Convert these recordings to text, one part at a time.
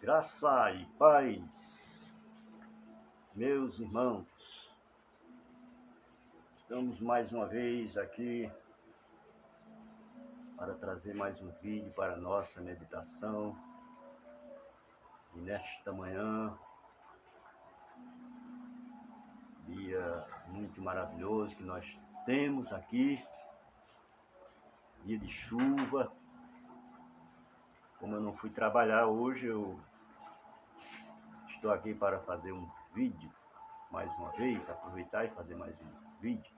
Graça e paz, meus irmãos. Estamos mais uma vez aqui para trazer mais um vídeo para a nossa meditação. E nesta manhã, dia muito maravilhoso que nós temos aqui, dia de chuva. Como eu não fui trabalhar hoje, eu estou aqui para fazer um vídeo mais uma vez, aproveitar e fazer mais um vídeo.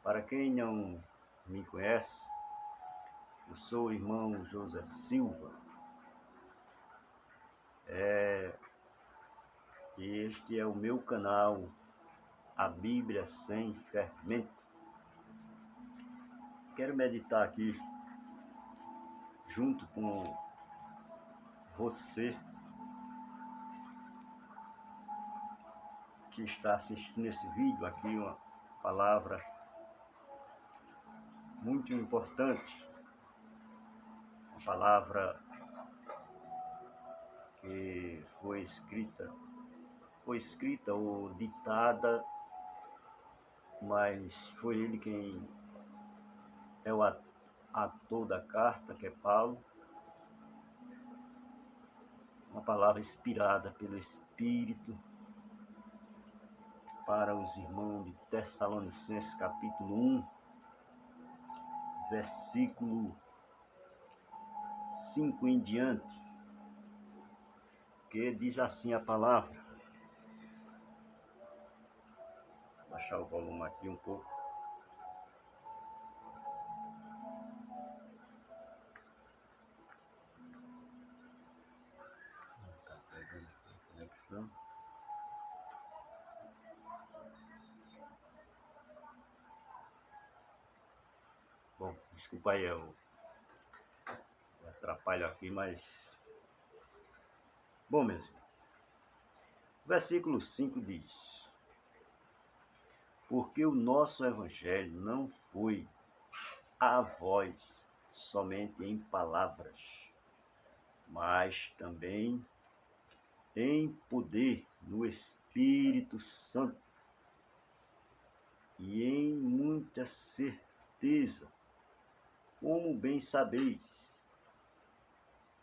Para quem não me conhece, eu sou o irmão José Silva. Este é o meu canal, A Bíblia Sem Fermento. Quero meditar aqui junto com você que está assistindo esse vídeo aqui, uma palavra muito importante, uma palavra que foi escrita ou ditada, mas foi ele quem é o autor da carta, que é Paulo. Uma palavra inspirada pelo Espírito para os irmãos de Tessalonicenses, capítulo 1, versículo 5 em diante, que diz assim a palavra. Vou baixar o volume aqui um pouco. Está pegando a conexão. Bom, desculpa aí, eu atrapalho aqui, mas... Bom mesmo. Versículo 5 diz: porque o nosso evangelho não foi a vós somente em palavras, mas também em poder no Espírito Santo e em muita certeza, como bem sabeis,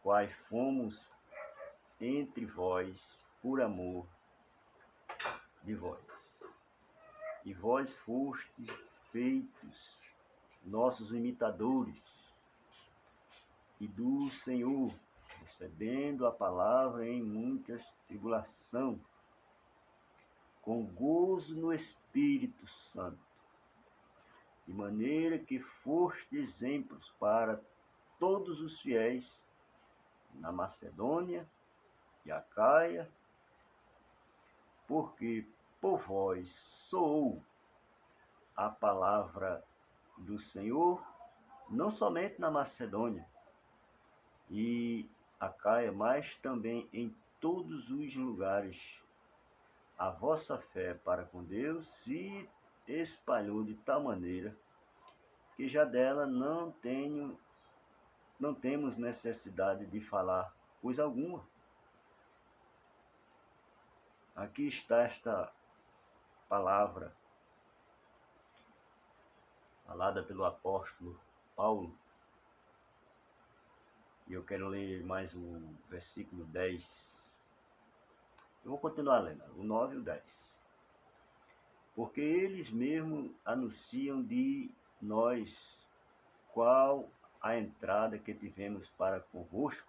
quais fomos entre vós por amor de vós. E vós fostes feitos nossos imitadores e do Senhor, recebendo a palavra em muitas tribulação, com gozo no Espírito Santo, de maneira que foste exemplos para todos os fiéis na Macedônia e Acaia, porque por vós soou a palavra do Senhor, não somente na Macedônia e Acaia, mas também em todos os lugares. A vossa fé para com Deus se espalhou de tal maneira que já dela não temos necessidade de falar coisa alguma. Aqui está esta palavra falada pelo apóstolo Paulo. E eu quero ler mais o versículo 10. Eu vou continuar lendo, o 9 e o 10. Porque eles mesmos anunciam de nós qual a entrada que tivemos para convosco,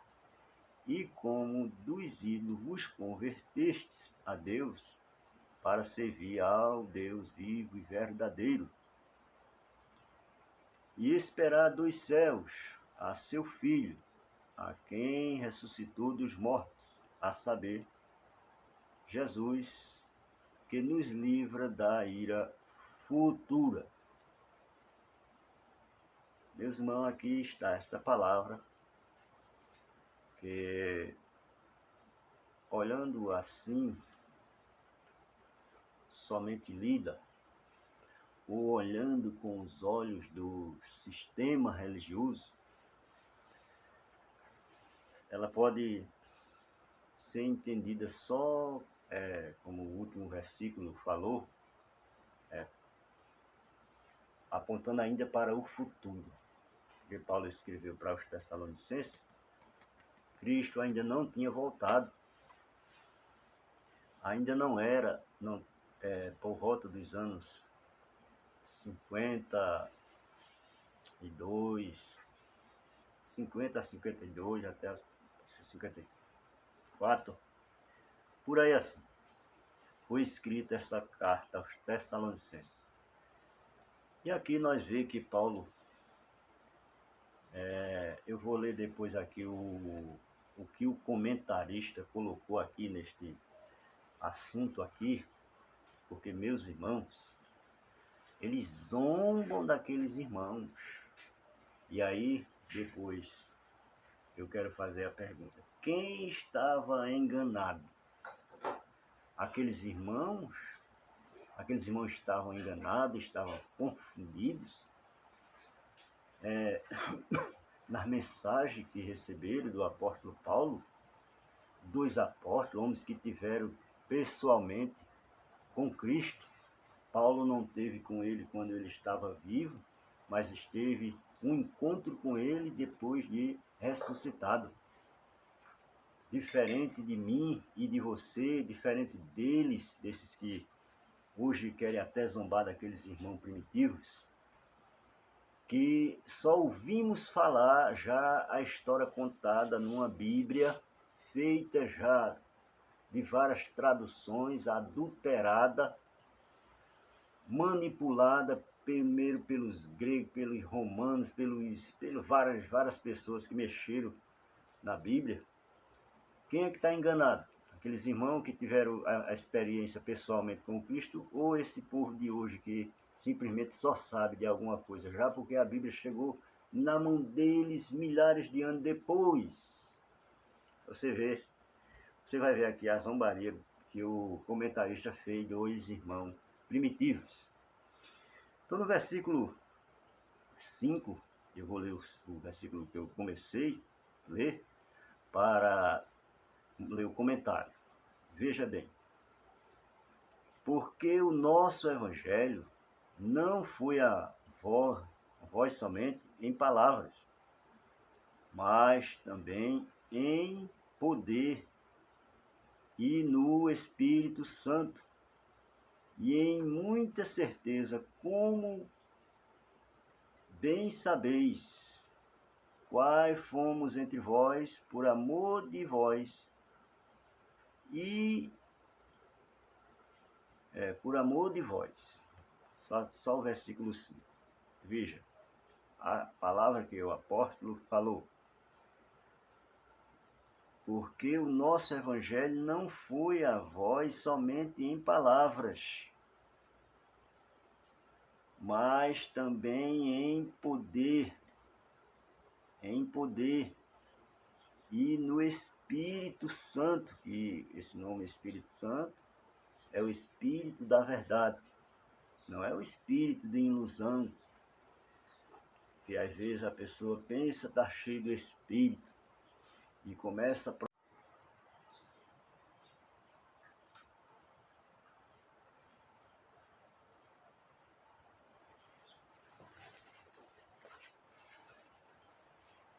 e como dos ídolos vos convertestes a Deus, para servir ao Deus vivo e verdadeiro, e esperar dos céus a seu Filho, a quem ressuscitou dos mortos, a saber, Jesus, que nos livra da ira futura. Meus irmãos, aqui está esta palavra, que olhando assim, somente lida, ou olhando com os olhos do sistema religioso, ela pode ser entendida só, como o último versículo falou, apontando ainda para o futuro. Que Paulo escreveu para os Tessalonicenses, Cristo ainda não tinha voltado, ainda não era, por volta dos anos 50 a 52, até 54, por aí assim, foi escrita essa carta aos Tessalonicenses. E aqui nós vemos que Paulo, eu vou ler depois aqui o que o comentarista colocou aqui neste assunto aqui, porque meus irmãos, eles zombam daqueles irmãos. E aí, depois, eu quero fazer a pergunta: quem estava enganado? Aqueles irmãos? Aqueles irmãos estavam enganados, estavam confundidos nas mensagens que receberam do apóstolo Paulo, dos apóstolos, homens que tiveram pessoalmente com Cristo. Paulo não teve com ele quando ele estava vivo, mas esteve um encontro com ele depois de ressuscitado. Diferente de mim e de você, diferente deles, desses que hoje querem até zombar daqueles irmãos primitivos, que só ouvimos falar já a história contada numa Bíblia feita já de várias traduções, adulterada, manipulada primeiro pelos gregos, pelos romanos, pelos várias pessoas que mexeram na Bíblia. Quem é que está enganado? Aqueles irmãos que tiveram a experiência pessoalmente com Cristo, ou esse povo de hoje que simplesmente só sabe de alguma coisa, já porque a Bíblia chegou na mão deles milhares de anos depois. Você vai ver aqui a zombaria que o comentarista fez dos irmãos primitivos. Então, no versículo 5, eu vou ler o versículo que eu comecei a ler, para ler o comentário. Veja bem. Porque o nosso evangelho não foi a voz somente em palavras, mas também em poder e no Espírito Santo, e em muita certeza, como bem sabeis, quais fomos entre vós por amor de vós, e por amor de vós. Só o versículo 5. Veja, a palavra que o apóstolo falou. Porque o nosso evangelho não foi a vós somente em palavras, mas também em poder e no Espírito Santo, e esse nome Espírito Santo é o Espírito da verdade, não é o Espírito de ilusão, que às vezes a pessoa pensa estar cheio do Espírito e começa a...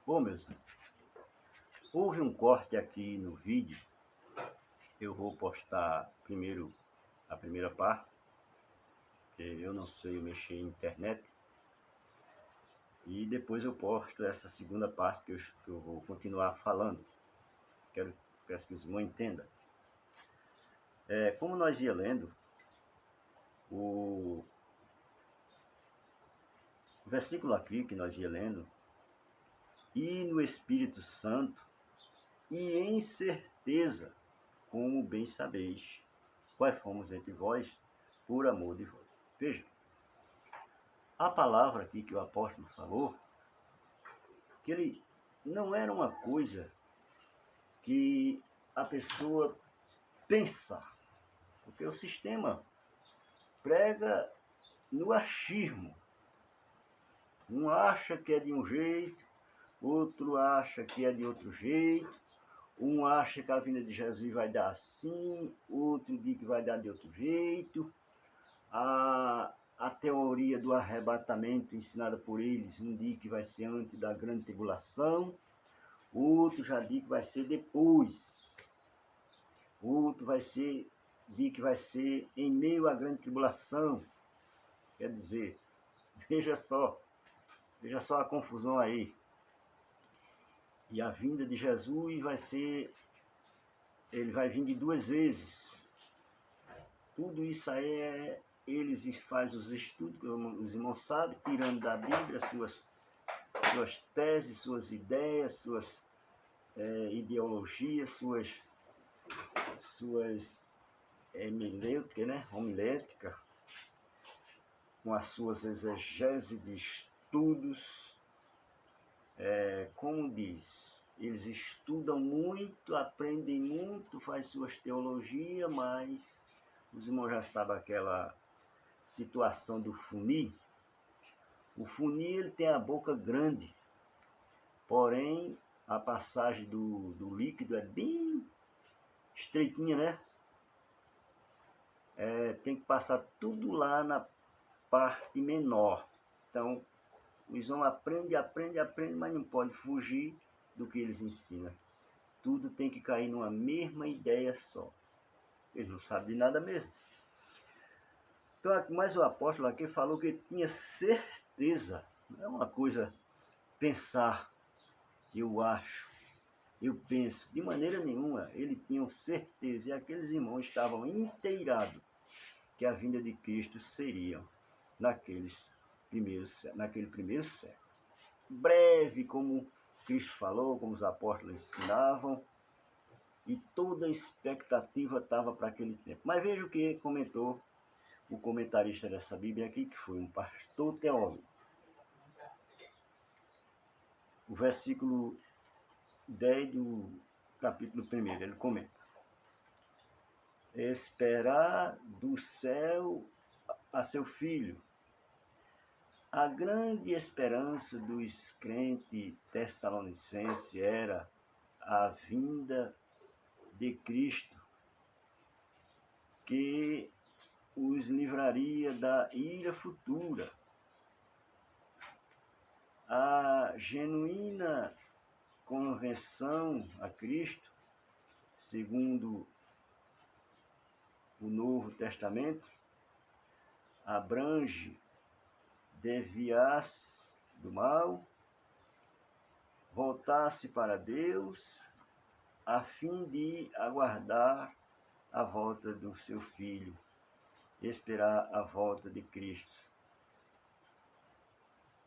Bom, meus irmãos, houve um corte aqui no vídeo. Eu vou postar primeiro a primeira parte, porque eu não sei mexer em internet, e depois eu posto essa segunda parte que eu vou continuar falando. Peço que os irmãos entendam. Como nós ia lendo, o versículo aqui que nós ia lendo, e no Espírito Santo, e em certeza, como bem sabeis, quais fomos entre vós, por amor de vós. Veja, a palavra aqui que o apóstolo falou, que ele não era uma coisa que a pessoa pensa, porque o sistema prega no achismo. Um acha que é de um jeito, outro acha que é de outro jeito, Um acha que a vinda de Jesus vai dar assim, outro diz que vai dar de outro jeito. A teoria do arrebatamento ensinada por eles, um diz que vai ser antes da grande tribulação, outro já diz que vai ser depois, outro diz que vai ser em meio à grande tribulação. Quer dizer, veja só a confusão aí. E a vinda de Jesus ele vai vir de 2 vezes. Tudo isso aí eles fazem os estudos, como os irmãos sabem, tirando da Bíblia suas teses, suas ideias, suas ideologias, suas homiléticas, né? Homilética, com as suas exegeses de estudos. Como diz, eles estudam muito, aprendem muito, fazem suas teologias, mas os irmãos já sabem aquela situação do funil. O funil ele tem a boca grande, porém a passagem do líquido é bem estreitinha, né? Tem que passar tudo lá na parte menor. Então, os homens aprendem, mas não pode fugir do que eles ensinam. Tudo tem que cair numa mesma ideia só. Eles não sabem de nada mesmo. Então, mas o apóstolo aqui falou que ele tinha certeza. Não é uma coisa pensar, eu acho, eu penso. De maneira nenhuma, ele tinha certeza. E aqueles irmãos estavam inteirados que a vinda de Cristo seria naquele primeiro século. Breve, como Cristo falou, como os apóstolos ensinavam, e toda a expectativa estava para aquele tempo. Mas veja o que comentou o comentarista dessa Bíblia aqui, que foi um pastor teólogo. O versículo 10 do capítulo 1, ele comenta: esperar do céu a seu filho. A grande esperança dos crentes tessalonicenses era a vinda de Cristo, que os livraria da ira futura. A genuína conversão a Cristo, segundo o Novo Testamento, abrange desviar-se do mal, voltar-se para Deus, a fim de aguardar a volta do seu Filho, esperar a volta de Cristo.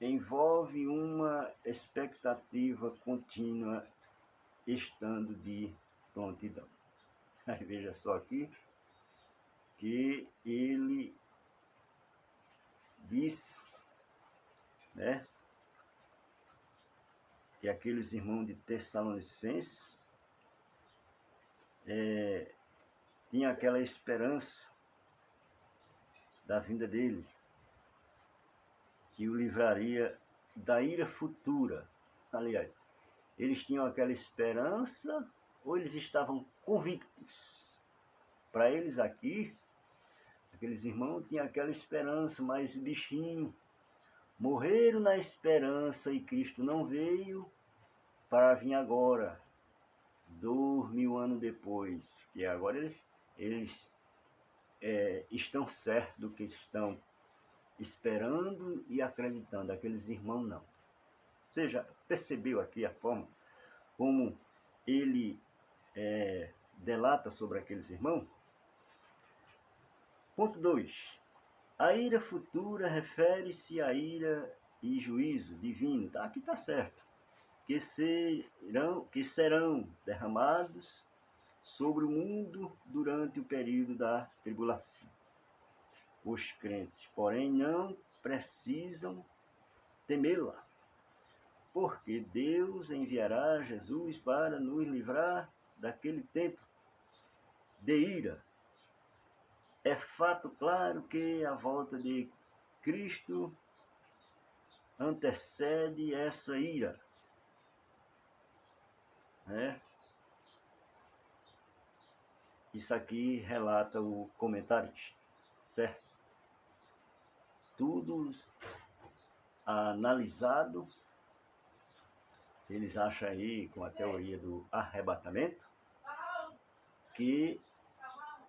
Envolve uma expectativa contínua, estando de prontidão. Aí veja só aqui que ele diz, né, que aqueles irmãos de Tessalonicenses tinham aquela esperança da vinda dele, que o livraria da ira futura. Aliás, eles tinham aquela esperança ou eles estavam convictos? Para eles aqui, aqueles irmãos tinham aquela esperança, mas bichinho, morreram na esperança e Cristo não veio para vir agora, 2000 anos depois, que agora eles estão certos do que estão esperando e acreditando. Aqueles irmãos não. Você já percebeu aqui a forma como ele delata sobre aqueles irmãos? Ponto 2. A ira futura refere-se à ira e juízo divino. Aqui está certo. Que serão derramados sobre o mundo durante o período da tribulação. Os crentes, porém, não precisam temê-la, porque Deus enviará Jesus para nos livrar daquele tempo de ira. É fato claro que a volta de Cristo antecede essa ira, né? Isso aqui relata o comentarista, certo? Tudo analisado, eles acham aí, com a teoria do arrebatamento, que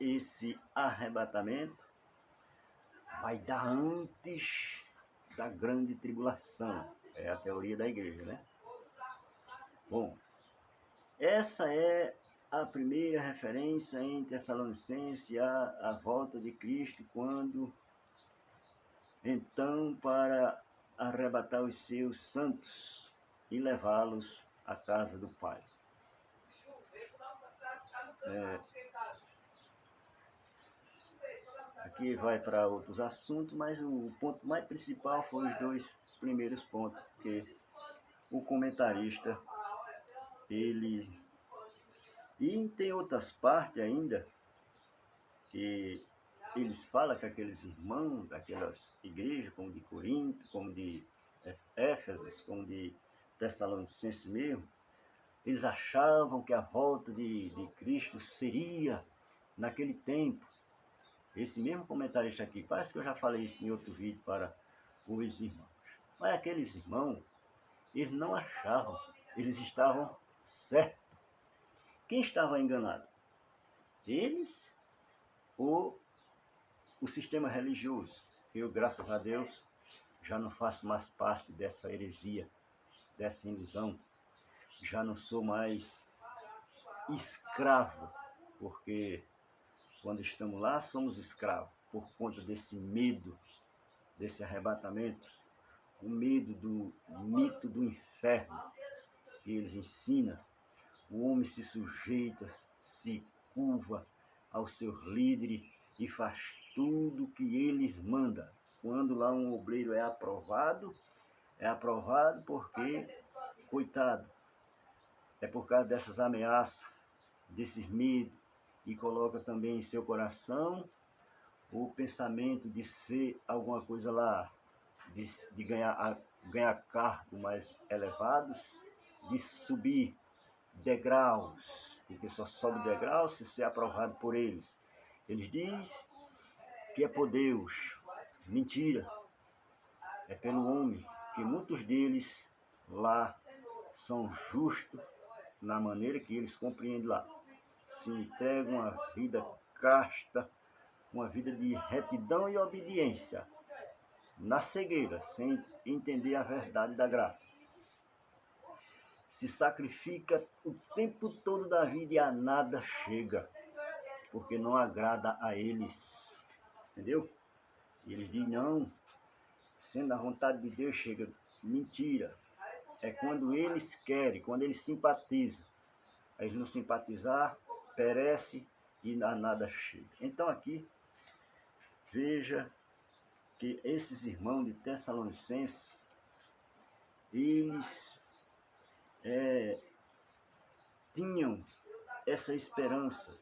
esse arrebatamento vai dar antes da grande tribulação. É a teoria da igreja, né? Bom, essa é a primeira referência em Tessalonicenses à volta de Cristo, quando então para arrebatar os seus santos e levá-los à casa do Pai. Aqui vai para outros assuntos, mas o ponto mais principal foi os dois primeiros pontos, porque o comentarista, ele... E tem outras partes ainda, que eles falam que aqueles irmãos daquelas igrejas, como de Corinto, como de Éfeso, como de Tessalonicenses mesmo, eles achavam que a volta de Cristo seria naquele tempo. Esse mesmo comentarista aqui, parece que eu já falei isso em outro vídeo para os irmãos. Mas aqueles irmãos, eles não achavam, eles estavam certos. Quem estava enganado? Eles ou o sistema religioso? Eu, graças a Deus, já não faço mais parte dessa heresia, dessa ilusão. Já não sou mais escravo, porque quando estamos lá somos escravos, por conta desse medo, desse arrebatamento, o medo do mito do inferno que eles ensinam. O homem se sujeita, se curva ao seu líder e faz tudo o que eles mandam. Quando lá um obreiro é aprovado porque, coitado, é por causa dessas ameaças, desses medos, e coloca também em seu coração o pensamento de ser alguma coisa lá, de ganhar cargos mais elevados, de subir degraus, porque só sobe degraus se ser aprovado por eles. Eles dizem que é por Deus. Mentira. É pelo homem, que muitos deles lá são justos na maneira que eles compreendem lá. Se entregam uma vida casta, uma vida de retidão e obediência, na cegueira, sem entender a verdade da graça. Se sacrifica o tempo todo da vida e a nada chega, porque não agrada a eles. Entendeu? E eles dizem, não, sendo a vontade de Deus chega. Mentira. É quando eles querem, quando eles simpatizam. Eles não simpatizar, perece e a nada chega. Então aqui, veja que esses irmãos de Tessalonicenses, eles tinham essa esperança.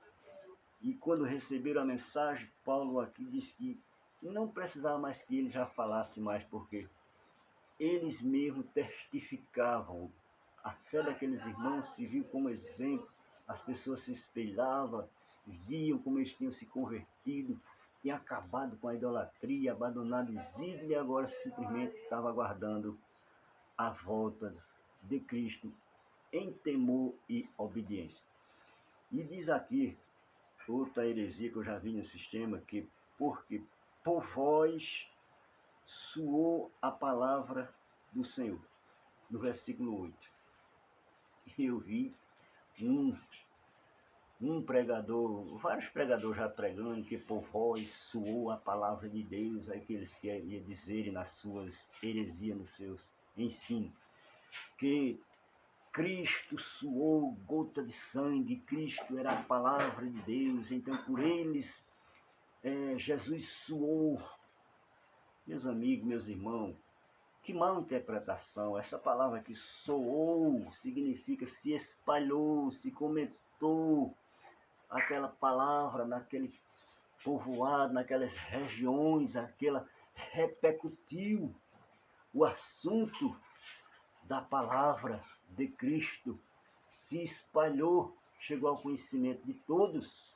E quando receberam a mensagem, Paulo aqui disse que não precisava mais que ele já falasse mais, porque eles mesmos testificavam. A fé daqueles irmãos se viu como exemplo. As pessoas se espelhavam, viam como eles tinham se convertido, tinham acabado com a idolatria, abandonado os ídolos e agora simplesmente estavam aguardando a volta de Cristo em temor e obediência. E diz aqui, outra heresia que eu já vi no sistema, que porque por vós soou a palavra do Senhor, no versículo 8. Eu vi um pregador, vários pregadores já pregando que por vós soou a palavra de Deus, aí que eles queriam dizer nas suas heresias, nos seus ensinos, que Cristo suou gota de sangue, Cristo era a palavra de Deus, então por eles Jesus suou. Meus amigos, meus irmãos, que mal interpretação. Essa palavra aqui, soou, significa se espalhou, se comentou. Aquela palavra naquele povoado, naquelas regiões, aquela repercutiu o assunto da palavra de Cristo, se espalhou, chegou ao conhecimento de todos.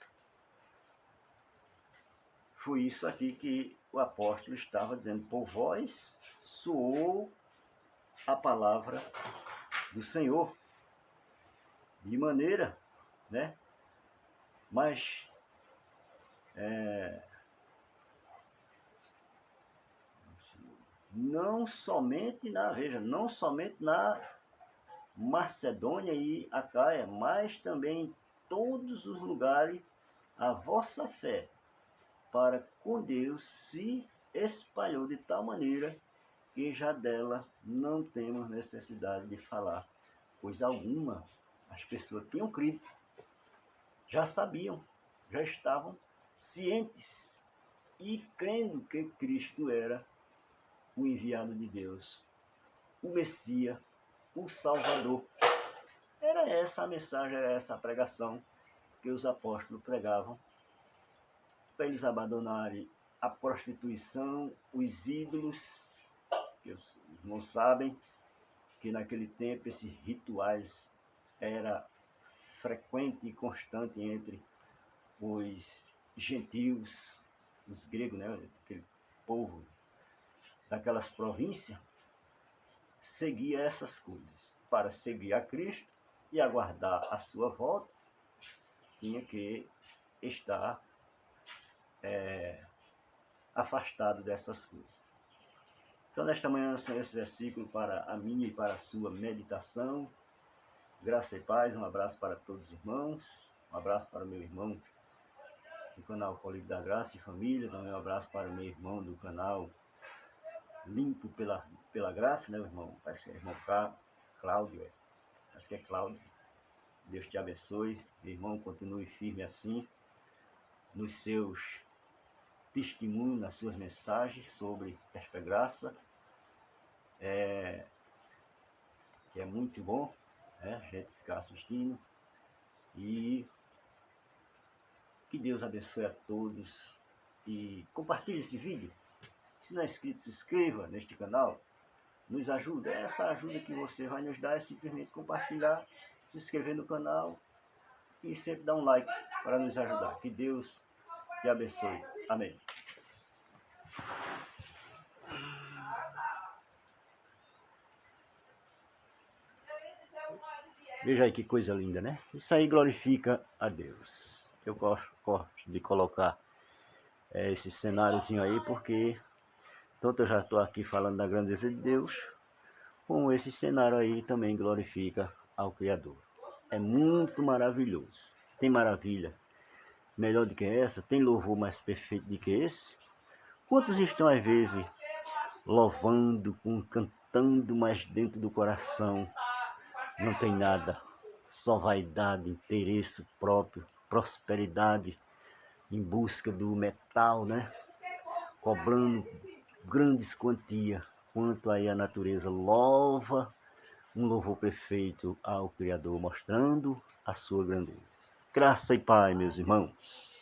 foi isso aqui que o apóstolo estava dizendo: por vós soou a palavra do Senhor, de maneira, né? Mas não somente na Macedônia e Acaia, mas também em todos os lugares a vossa fé para com Deus se espalhou de tal maneira que já dela não temos necessidade de falar coisa alguma. As pessoas tinham crido, já sabiam, já estavam cientes e crendo que Cristo era o enviado de Deus, o Messias, o Salvador. Era essa a mensagem, era essa a pregação que os apóstolos pregavam, para eles abandonarem a prostituição, os ídolos, que os irmãos sabem que naquele tempo esses rituais era frequente e constante entre os gentios, os gregos, né, aquele povo daquelas províncias, seguia essas coisas. Para seguir a Cristo e aguardar a sua volta, tinha que estar afastado dessas coisas. Então, nesta manhã, são esse versículo para a minha e para a sua meditação. Graça e paz, um abraço para todos os irmãos, um abraço para o meu irmão do canal Colírio da Graça e Família, também um abraço para o meu irmão do canal Limpo pela Graça, né, irmão? Parece que é irmão Cláudio, acho que é Cláudio. Deus te abençoe, meu irmão, continue firme assim, nos seus testemunhos, nas suas mensagens sobre esta graça, que é muito bom, né, a gente ficar assistindo, e que Deus abençoe a todos, e compartilhe esse vídeo. Se não é inscrito, se inscreva neste canal, nos ajuda. Essa ajuda que você vai nos dar é simplesmente compartilhar, se inscrever no canal e sempre dar um like para nos ajudar. Que Deus te abençoe. Amém. Veja aí que coisa linda, né? Isso aí glorifica a Deus. Eu gosto de colocar esse cenáriozinho aí, porque tanto eu já estou aqui falando da grandeza de Deus, como esse cenário aí também glorifica ao Criador. É muito maravilhoso. Tem maravilha melhor do que essa? Tem louvor mais perfeito do que esse? Quantos estão às vezes louvando, cantando, mas dentro do coração não tem nada, só vaidade, interesse próprio, prosperidade em busca do metal, né? Cobrando grandes quantias, quanto aí a natureza louva um louvor perfeito ao Criador, mostrando a sua grandeza. Graça e paz, meus irmãos.